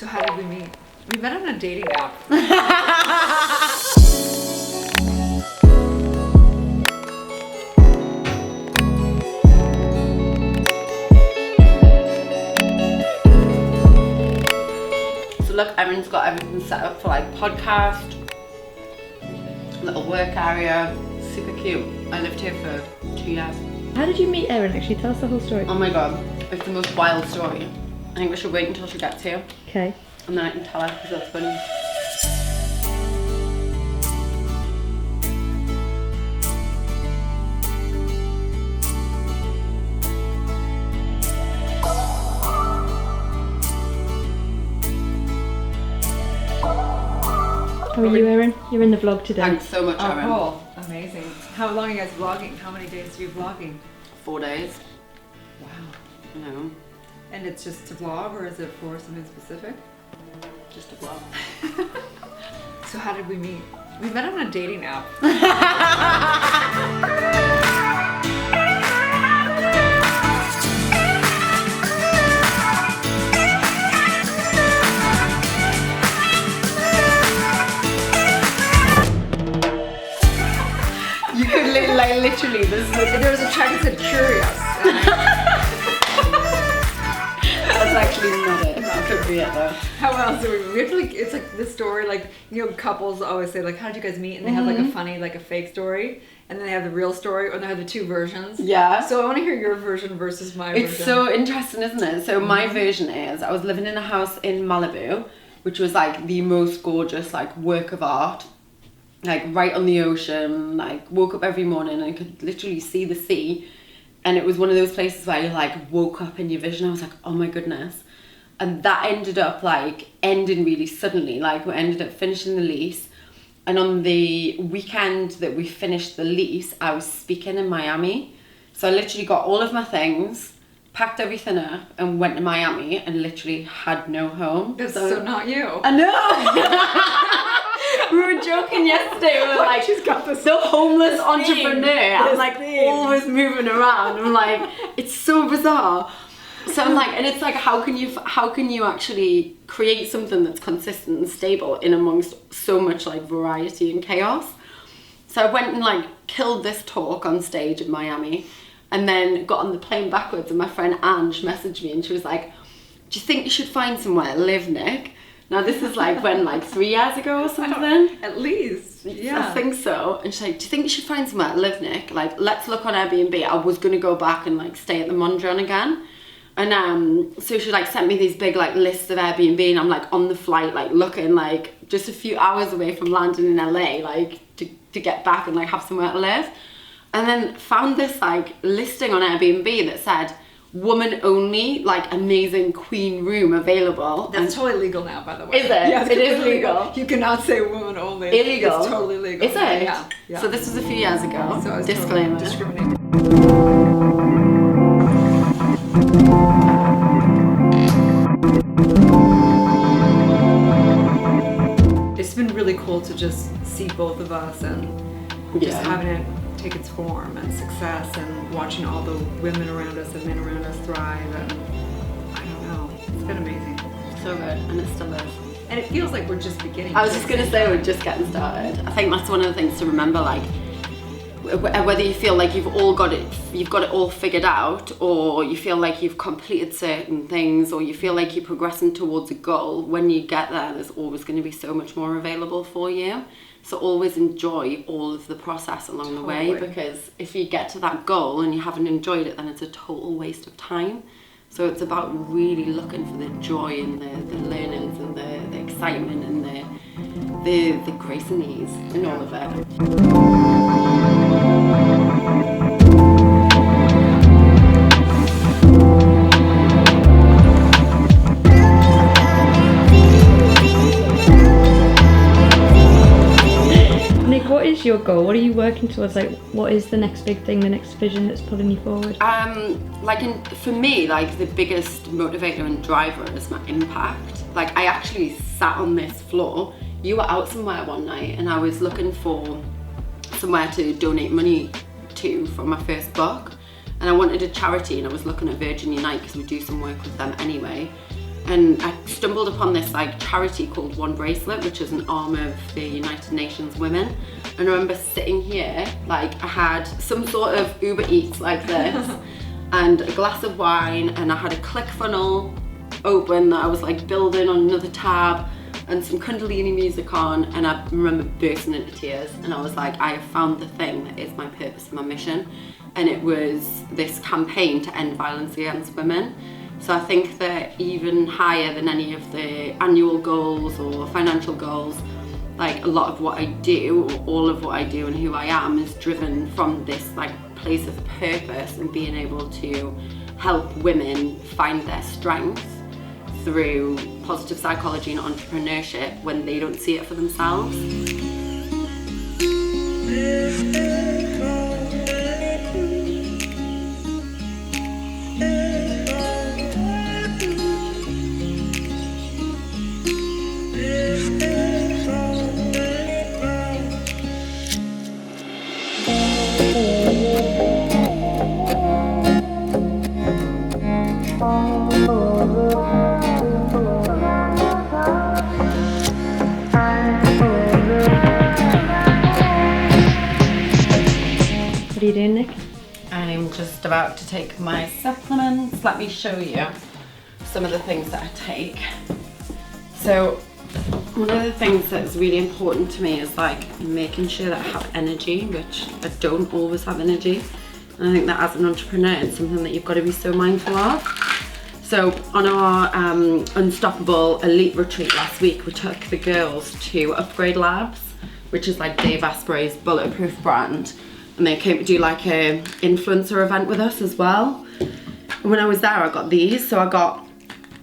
So how did we meet? We met on a dating app. So look, Evan's got everything set up for like podcast, little work area, super cute. I lived here for 2 years. How did you meet Erin actually? Tell us the whole story. Oh my god, it's the most wild story. I think we should wait until she gets here. Okay. And then I can tell her because that's funny. How are you, Erin? You're in the vlog today. Thanks so much, Oh, Erin. cool. Amazing. How long are you guys vlogging? How many days are you vlogging? 4 days. Wow. You know, And it's just to vlog, or is it for something specific? just a vlog. So how did we meet? We met on a dating app. You could like literally, There was a check that said curious. that's actually not it. That could be it though. How else do we have to like, it's like this story, like, you know, couples always say like, how did you guys meet? And they have like a funny, like a fake story, and then they have the real story, or they have the two versions. Yeah. So I want to hear your version versus my version. It's so interesting, isn't it? So my version is, I was living in a house in Malibu, which was like the most gorgeous like work of art, like right on the ocean. Like woke up every morning and could literally see the sea, and it was one of those places where you like woke up in your vision. I was like, oh my goodness. And that ended up like ending really suddenly. Like we ended up finishing the lease, and on the weekend that we finished the lease, I was speaking in Miami. So I literally got all of my things, packed everything up, and went to Miami, and literally had no home. That's so not you. I know. We were joking yesterday. We were like, She's got this. the homeless entrepreneur. I'm This like thing. always moving around. I'm like, it's so bizarre. So I'm like, and it's like, how can you actually create something that's consistent and stable in amongst so much like variety and chaos? So I went and like killed this talk on stage in Miami, and then got on the plane backwards, and my friend Ange messaged me, and she was like, do you think you should find somewhere to live, Nick? Now this is like when, like 3 years ago or something? At least. Yeah. I think so. And she's like, do you think you should find somewhere to live, Nick? Like, let's look on Airbnb. I was gonna go back and like stay at the Mondrian again. And so she like sent me these big like lists of Airbnb, and I'm like on the flight, like looking like just a few hours away from landing in LA, like to get back and like have somewhere to live. And then found this like listing on Airbnb that said, woman only, like amazing queen room available. That's totally legal now, by the way. Is it? Yes, It is completely legal. You cannot say woman only. Illegal? It's totally legal. Is it? Yeah. Yeah. So this was a few years ago. So I was Disclaimer. totally discriminated. It's been really cool to just see both of us and just having it take its form and success, and watching all the women around us and men around us thrive, and I don't know, it's been amazing. So good, and it still is. And it feels like we're just beginning. I was just gonna say we're just getting started. I think that's one of the things to remember, like whether you feel like you've got it all figured out, or you feel like you've completed certain things, or you feel like you're progressing towards a goal. When you get there, there's always going to be so much more available for you. So always enjoy all of the process along the way, because if you get to that goal and you haven't enjoyed it, then it's a total waste of time. So it's about really looking for the joy and the learnings and the excitement and the grace and ease in all of it. Nick, what is your goal? What are you working towards? Like, what is the next big thing, the next vision that's pulling you forward? For me, like the biggest motivator and driver is my impact. Like I actually sat on this floor. You were out somewhere one night, and I was looking for somewhere to donate money to for my first book, and I wanted a charity, and I was looking at Virgin Unite because we do some work with them anyway. and I stumbled upon this like charity called One Bracelet, which is an arm of the United Nations Women. And I remember sitting here, like I had some sort of Uber Eats like this and a glass of wine, and I had a ClickFunnels open that I was like building on another tab, and some Kundalini music on, and I remember bursting into tears, and I was like, I have found the thing that is my purpose and my mission. And it was this campaign to end violence against women. So I think that even higher than any of the annual goals or financial goals, like a lot of what I do, or all of what I do and who I am, is driven from this like place of purpose and being able to help women find their strength through positive psychology and entrepreneurship when they don't see it for themselves. What are you doing, Nick? I'm just about to take my supplements. Let me show you some of the things that I take. So one of the things that's really important to me is like making sure that I have energy, which I don't always have energy. And I think that as an entrepreneur, it's something that you've got to be so mindful of. So on our Unstoppable Elite Retreat last week, we took the girls to Upgrade Labs, which is like Dave Asprey's bulletproof brand. And they came to do like a influencer event with us as well. And when I was there, I got these. So I got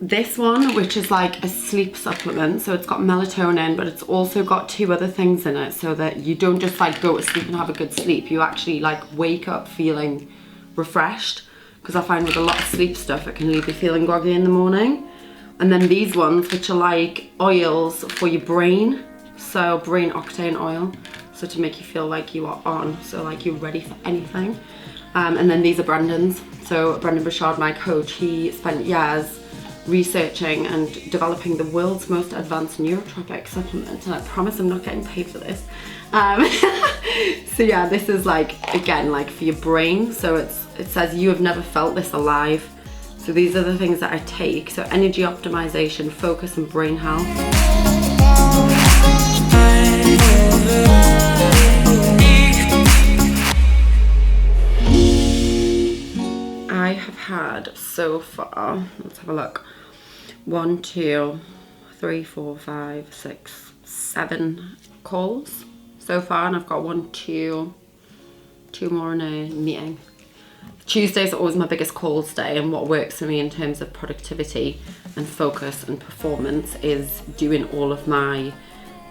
this one, which is like a sleep supplement. So it's got melatonin, but it's also got 2 other things in it, so that you don't just like go to sleep and have a good sleep. You actually like wake up feeling refreshed. Because I find with a lot of sleep stuff, it can leave you feeling groggy in the morning. And then these ones, which are like oils for your brain. So brain octane oil. So to make you feel like you are on, so like you're ready for anything. And then these are Brendan's. So Brendan Bouchard, my coach, he spent years researching and developing the world's most advanced neurotropic supplement. And I promise I'm not getting paid for this. So yeah, this is like, again, like for your brain. So it says you have never felt this alive. So these are the things that I take. So energy optimization, focus and brain health. I have had so far, let's have a look, 1, 2, 3, 4, 5, 6, 7 calls so far, and I've got 1, 2 more in a meeting. Tuesdays are always my biggest calls day, and what works for me in terms of productivity and focus and performance is doing all of my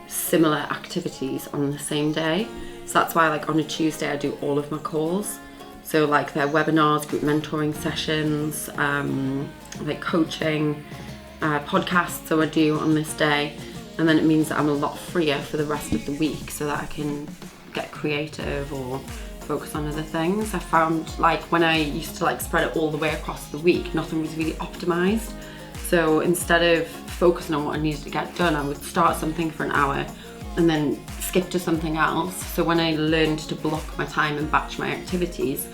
similar activities on the same day. So that's why like on a Tuesday I do all of my calls. So like their webinars, group mentoring sessions, like coaching, podcasts, so I do on this day. And then it means that I'm a lot freer for the rest of the week, so that I can get creative or focus on other things. I found like when I used to like spread it all the way across the week, nothing was really optimized. So instead of focusing on what I needed to get done, I would start something for an hour and then skip to something else. So when I learned to block my time and batch my activities,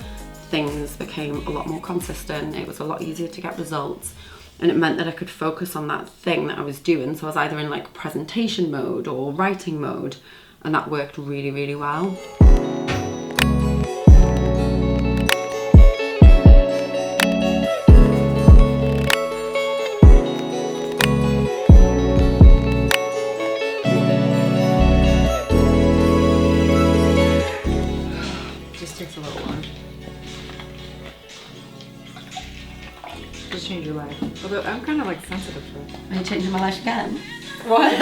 things became a lot more consistent. It was a lot easier to get results, and it meant that I could focus on that thing that I was doing. So I was either in like presentation mode or writing mode, and that worked really, really well. Takes a little while. Just change your life. Although I'm kind of like sensitive to it. Are you changing my life again? What?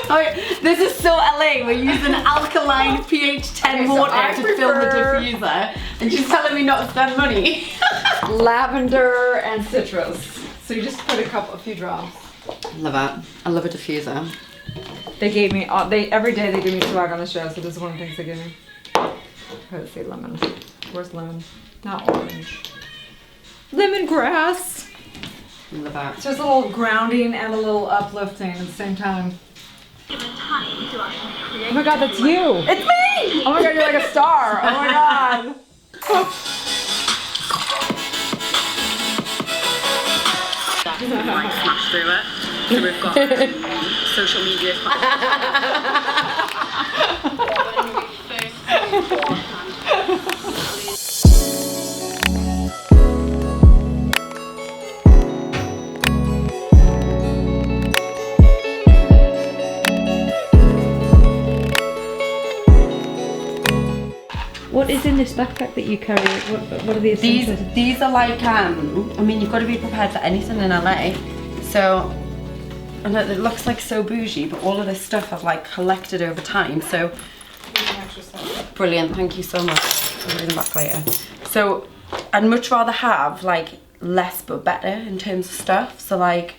Oh, this is so LA. We're using alkaline pH 10 water to fill the diffuser, and she's telling me not to spend money. Lavender and citrus. So you just put a few drops. Love it. I love a diffuser. They gave me every day they give me swag on the show, so this is one of the things they give me. Let's say lemon. Where's lemon? Not orange. Lemongrass. Love that. So it's a little grounding and a little uplifting at the same time. Oh my god, that's you! It's me! Oh my god, you're like a star! Oh my god! Smash through it. So we've got social media. What is in this backpack that you carry? What are the essentials? These are like, I mean, you've got to be prepared for anything in LA. So, I know it looks like so bougie, but all of this stuff I've like collected over time. So, brilliant, thank you so much. I'll read them back later. So, I'd much rather have like less but better in terms of stuff. So like,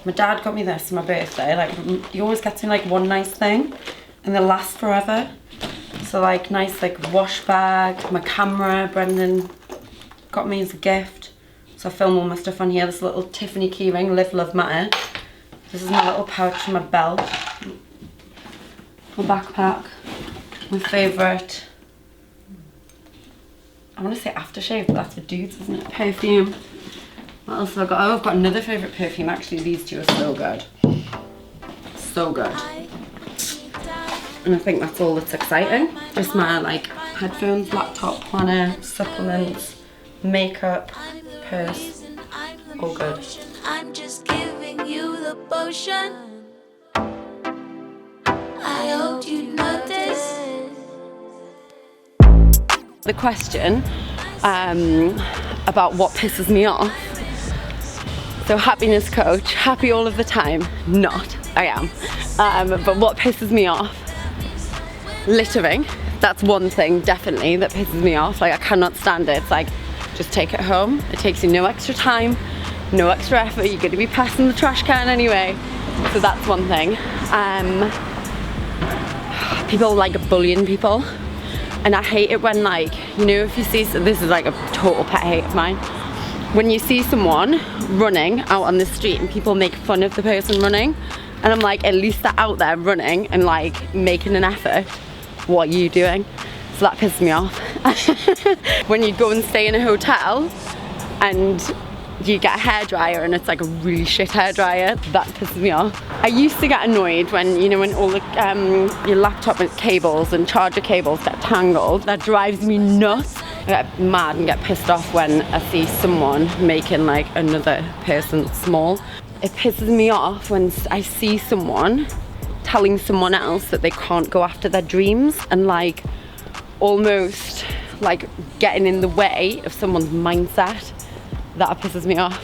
my dad got me this for my birthday. Like, he always gets me like one nice thing and they last forever. So like nice like wash bag, my camera, Brendan got me as a gift. So I film all my stuff on here. This little Tiffany keyring, Live, Love, Matter. This is my little pouch in my belt. My backpack. My favourite, I want to say aftershave, but that's for dudes, isn't it? Perfume. What else have I got? Oh, I've got another favourite perfume. Actually, these two are so good. So good. And I think that's all that's exciting. Just my like headphones, laptop, planner, supplements, makeup, purse, all good. I'm just giving you the potion. I hope you notice. The question about what pisses me off. So happiness coach, happy all of the time? Not, I am. But what pisses me off? Littering. That's one thing definitely that pisses me off. Like I cannot stand it. It's like, just take it home. It takes you no extra time, no extra effort. You're going to be passing the trash can anyway. So that's one thing. People like bullying people. And I hate it when like, you know, if you see, so this is like a total pet hate of mine. When you see someone running out on the street and people make fun of the person running. And I'm like, at least they're out there running and like making an effort. What are you doing? So that pisses me off. When you go and stay in a hotel and you get a hairdryer and it's like a really shit hairdryer, that pisses me off. I used to get annoyed when, you know, when all the your laptop cables and charger cables get tangled. That drives me nuts. I get mad and get pissed off when I see someone making like another person small. It pisses me off when I see someone telling someone else that they can't go after their dreams and like almost like getting in the way of someone's mindset. That pisses me off.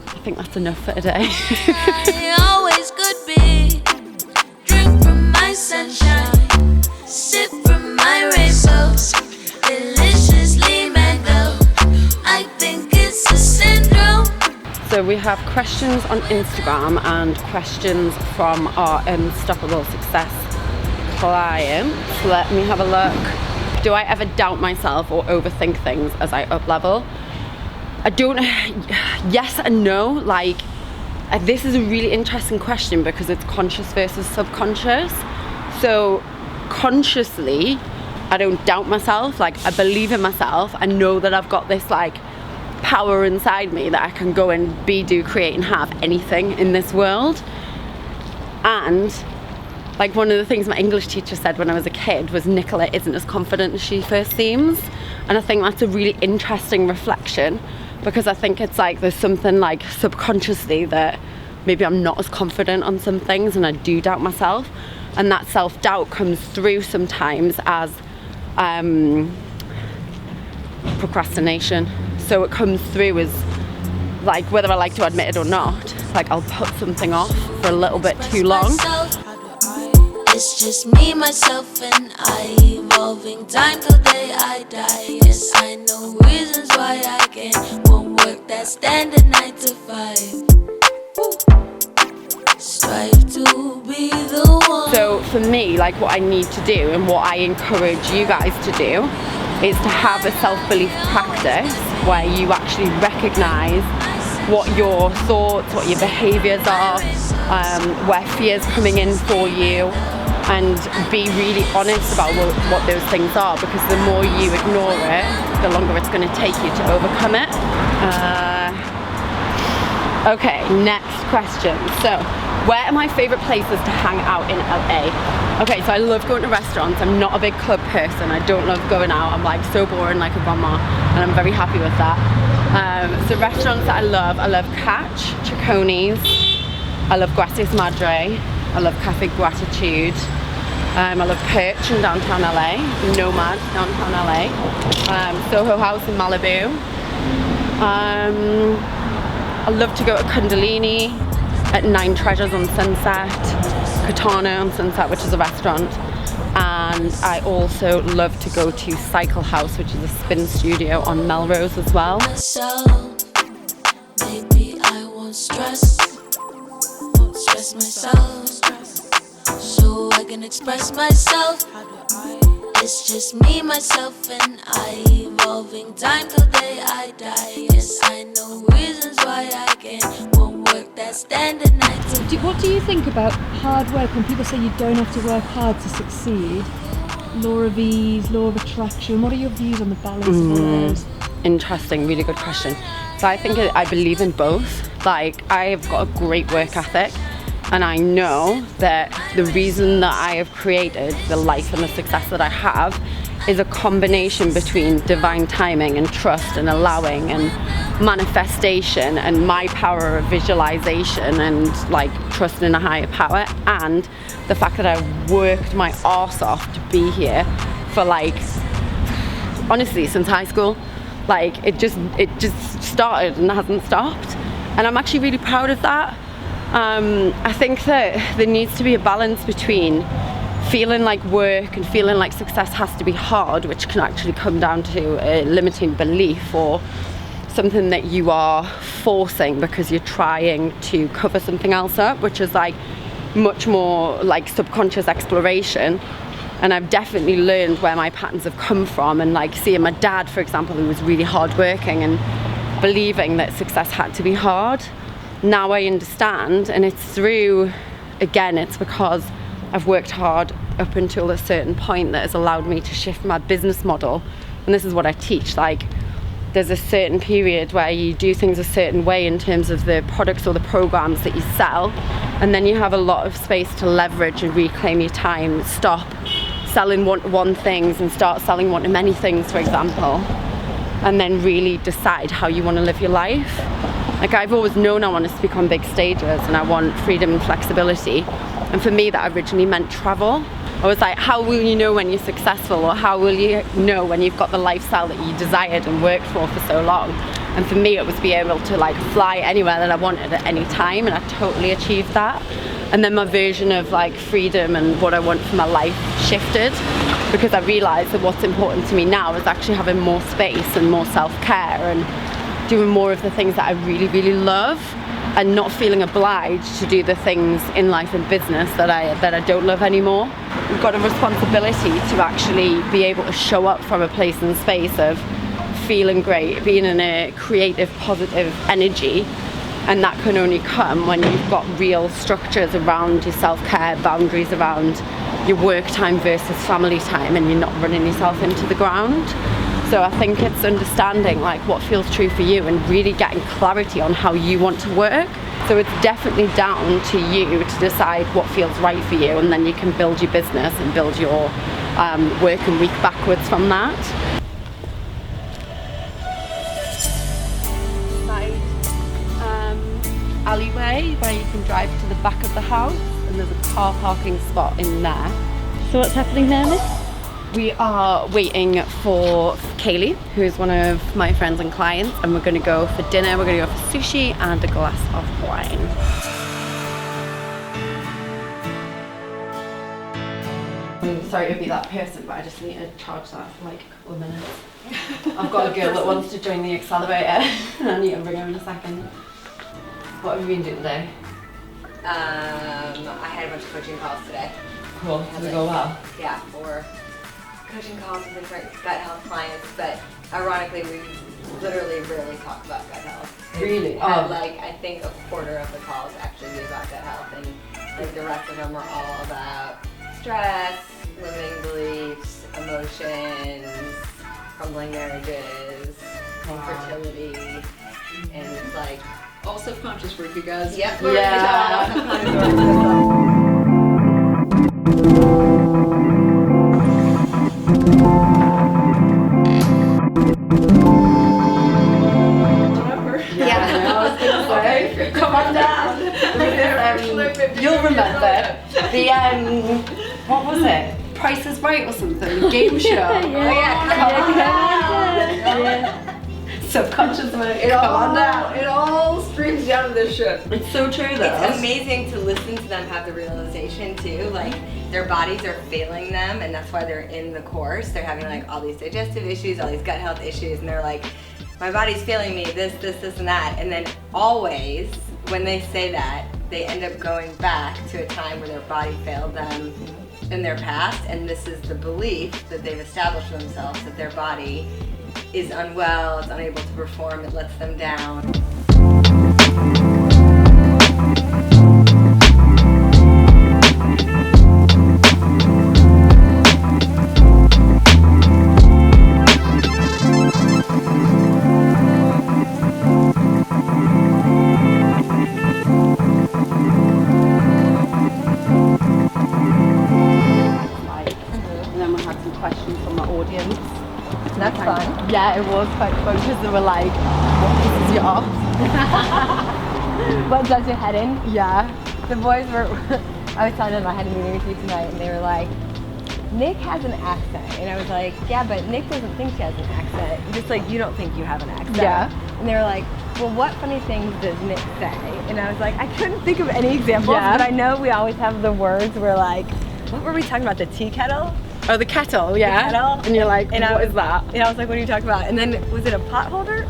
I think that's enough for today. I always could be. Drink from my sunshine, sip from my rainbows, deliciously mango. I think it's a syndrome. So we have questions on Instagram and questions from our Unstoppable Success clients. Let me have a look. Do I ever doubt myself or overthink things as I up level? I don't, yes and no. Like, this is a really interesting question because it's conscious versus subconscious. So consciously, I don't doubt myself. Like, I believe in myself. I know that I've got this like power inside me that I can go and be, do, create and have anything in this world. And like one of the things my English teacher said when I was a kid was Nicola isn't as confident as she first seems. And I think that's a really interesting reflection because I think it's like there's something like subconsciously that maybe I'm not as confident on some things and I do doubt myself. And that self-doubt comes through sometimes as procrastination. So it comes through as like, whether I like to admit it or not, like I'll put something off for a little bit too long. It's just me, myself, and I, evolving time till day I die. Yes, I know reasons why I can't won't work that standard 9 to 5. Strive to be the one. So for me, like what I need to do and what I encourage you guys to do is to have a self-belief practice where you actually recognize what your thoughts, what your behaviours are, where fear's coming in for you, and be really honest about what those things are, because the more you ignore it, the longer it's going to take you to overcome it. Okay, next question. So, where are my favourite places to hang out in LA? Okay, so I love going to restaurants. I'm not a big club person. I don't love going out. I'm like so boring like a grandma, and I'm very happy with that. So restaurants that I love Catch, Chiconi's, I love Gracias Madre, I love Cafe Gratitude, I love Perch in downtown LA, Nomad downtown LA, Soho House in Malibu. I love to go to Kundalini, at Nine Treasures on Sunset, Katana on Sunset, which is a restaurant. And I also love to go to Cycle House, which is a spin studio on Melrose as well. Maybe I won't stress myself, so I can express myself. It's just me, myself, and I, evolving time till day I die. Yes, I know reasons why I won't work that standard 9 to 5. What do you think about hard work when people say you don't have to work hard to succeed? Law of ease, law of attraction. What are your views on the balance of all those? Interesting, really good question. So I think I believe in both. Like, I've got a great work ethic, and I know that the reason that I have created the life and the success that I have is a combination between divine timing and trust and allowing and manifestation and my power of visualization and like trust in a higher power, and the fact that I've worked my arse off to be here for like, honestly, since high school. Like it just started and hasn't stopped, and I'm actually really proud of that. I think that there needs to be a balance between feeling like work and feeling like success has to be hard, which can actually come down to a limiting belief or something that you are forcing because you're trying to cover something else up, which is like much more like subconscious exploration. And I've definitely learned where my patterns have come from, and like seeing my dad, for example, who was really hardworking and believing that success had to be hard. Now I understand, and it's through, again, it's because I've worked hard up until a certain point that has allowed me to shift my business model. And this is what I teach, like there's a certain period where you do things a certain way in terms of the products or the programs that you sell, and then you have a lot of space to leverage and reclaim your time, stop selling one things and start selling one to many things, for example, and then really decide how you want to live your life. Like, I've always known I want to speak on big stages and I want freedom and flexibility, and for me that originally meant travel. I was like, how will you know when you're successful, or how will you know when you've got the lifestyle that you desired and worked for so long? And for me it was be able to like fly anywhere that I wanted at any time, and I totally achieved that. And then my version of like freedom and what I want for my life shifted, because I realized that what's important to me now is actually having more space and more self-care and doing more of the things that I really, really love, and not feeling obliged to do the things in life and business that I don't love anymore. We've got a responsibility to actually be able to show up from a place and space of feeling great, being in a creative, positive energy, and that can only come when you've got real structures around your self-care, boundaries around your work time versus family time, and you're not running yourself into the ground. So I think it's understanding like what feels true for you and really getting clarity on how you want to work. So it's definitely down to you to decide what feels right for you, and then you can build your business and build your working week backwards from that. Alleyway where you can drive to the back of the house, and there's a car parking spot in there. So what's happening there, Miss? We are waiting for Kaylee, who is one of my friends and clients, and we're going to go for dinner. We're going to go for sushi and a glass of wine. I'm sorry to be that person, but I just need to charge that for like a couple of minutes. I've got a girl that wants to join the accelerator and I need to bring her in a second. What have you been doing today? I had a bunch of coaching calls today. Cool, did it go well? Yeah, 4 coaching calls with different gut health clients, but ironically we literally rarely talk about gut health. Really? Had, Oh. like, I think a quarter of the calls actually be about gut health, and like the rest of them were all about stress, limiting beliefs, emotions, crumbling marriages, infertility, and it's like, All subconscious work, you guys. yep, Yeah. Yeah. I was gonna say, come on down. You'll remember the what was it? Price is Right or something? Game show. Subconscious work. Come on down. It all streams down to this shit. It's so true though. It's amazing to listen to them have the realization too, like their bodies are failing them, and that's why they're in the course. They're having like all these digestive issues, all these gut health issues, and they're like, my body's failing me, this, and that. And then always, when they say that, they end up going back to a time where their body failed them in their past, and this is the belief that they've established for themselves, that their body is unwell, it's unable to perform, it lets them down. And then we had some questions from the audience. That's fun. Yeah, it was quite fun because they were like, what pisses you off? What does your head in? Yeah. The boys were, I was telling them I had a meeting with you tonight, and they were like, Nick has an accent. And I was like, yeah, but Nick doesn't think she has an accent. Just like you don't think you have an accent. Yeah. And they were like, well, what funny things does Nick say? And I was like, I couldn't think of any examples, Yeah. but I know we always have the words where like, what were we talking about, the tea kettle? Oh, the kettle, yeah. kettle. And you're like, And what I was, is that? And I was like, what are you talking about? And then, was it a pot holder?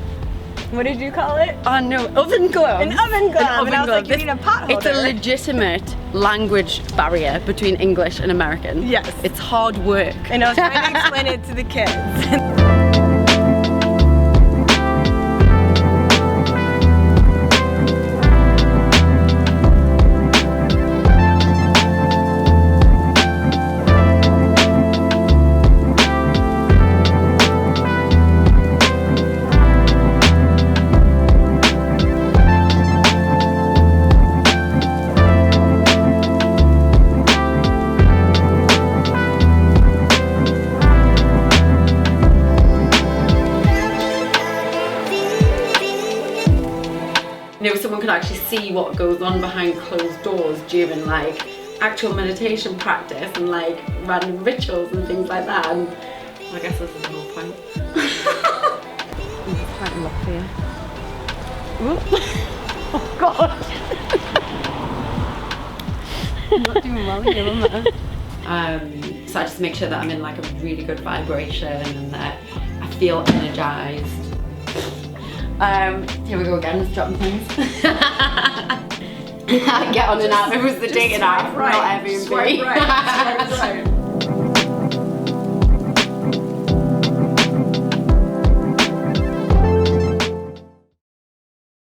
What did you call it? Oh no, oven glove. An oven glove. And I was like, you This- need a pot It's a holder. legitimate language barrier between English and American. Yes. It's hard work. And I was trying to explain it to the kids. You know, someone could actually see what goes on behind closed doors during like actual meditation practice and like random rituals and things like that. And I guess this is the whole point. It's quite lucky. Oh God. I'm not doing well here, am I? So I just make sure that I'm in like a really good vibration and that I feel energized. Here we go again, let's drop things. Get on and out. It was the dating app, not Airbnb. Swipe right.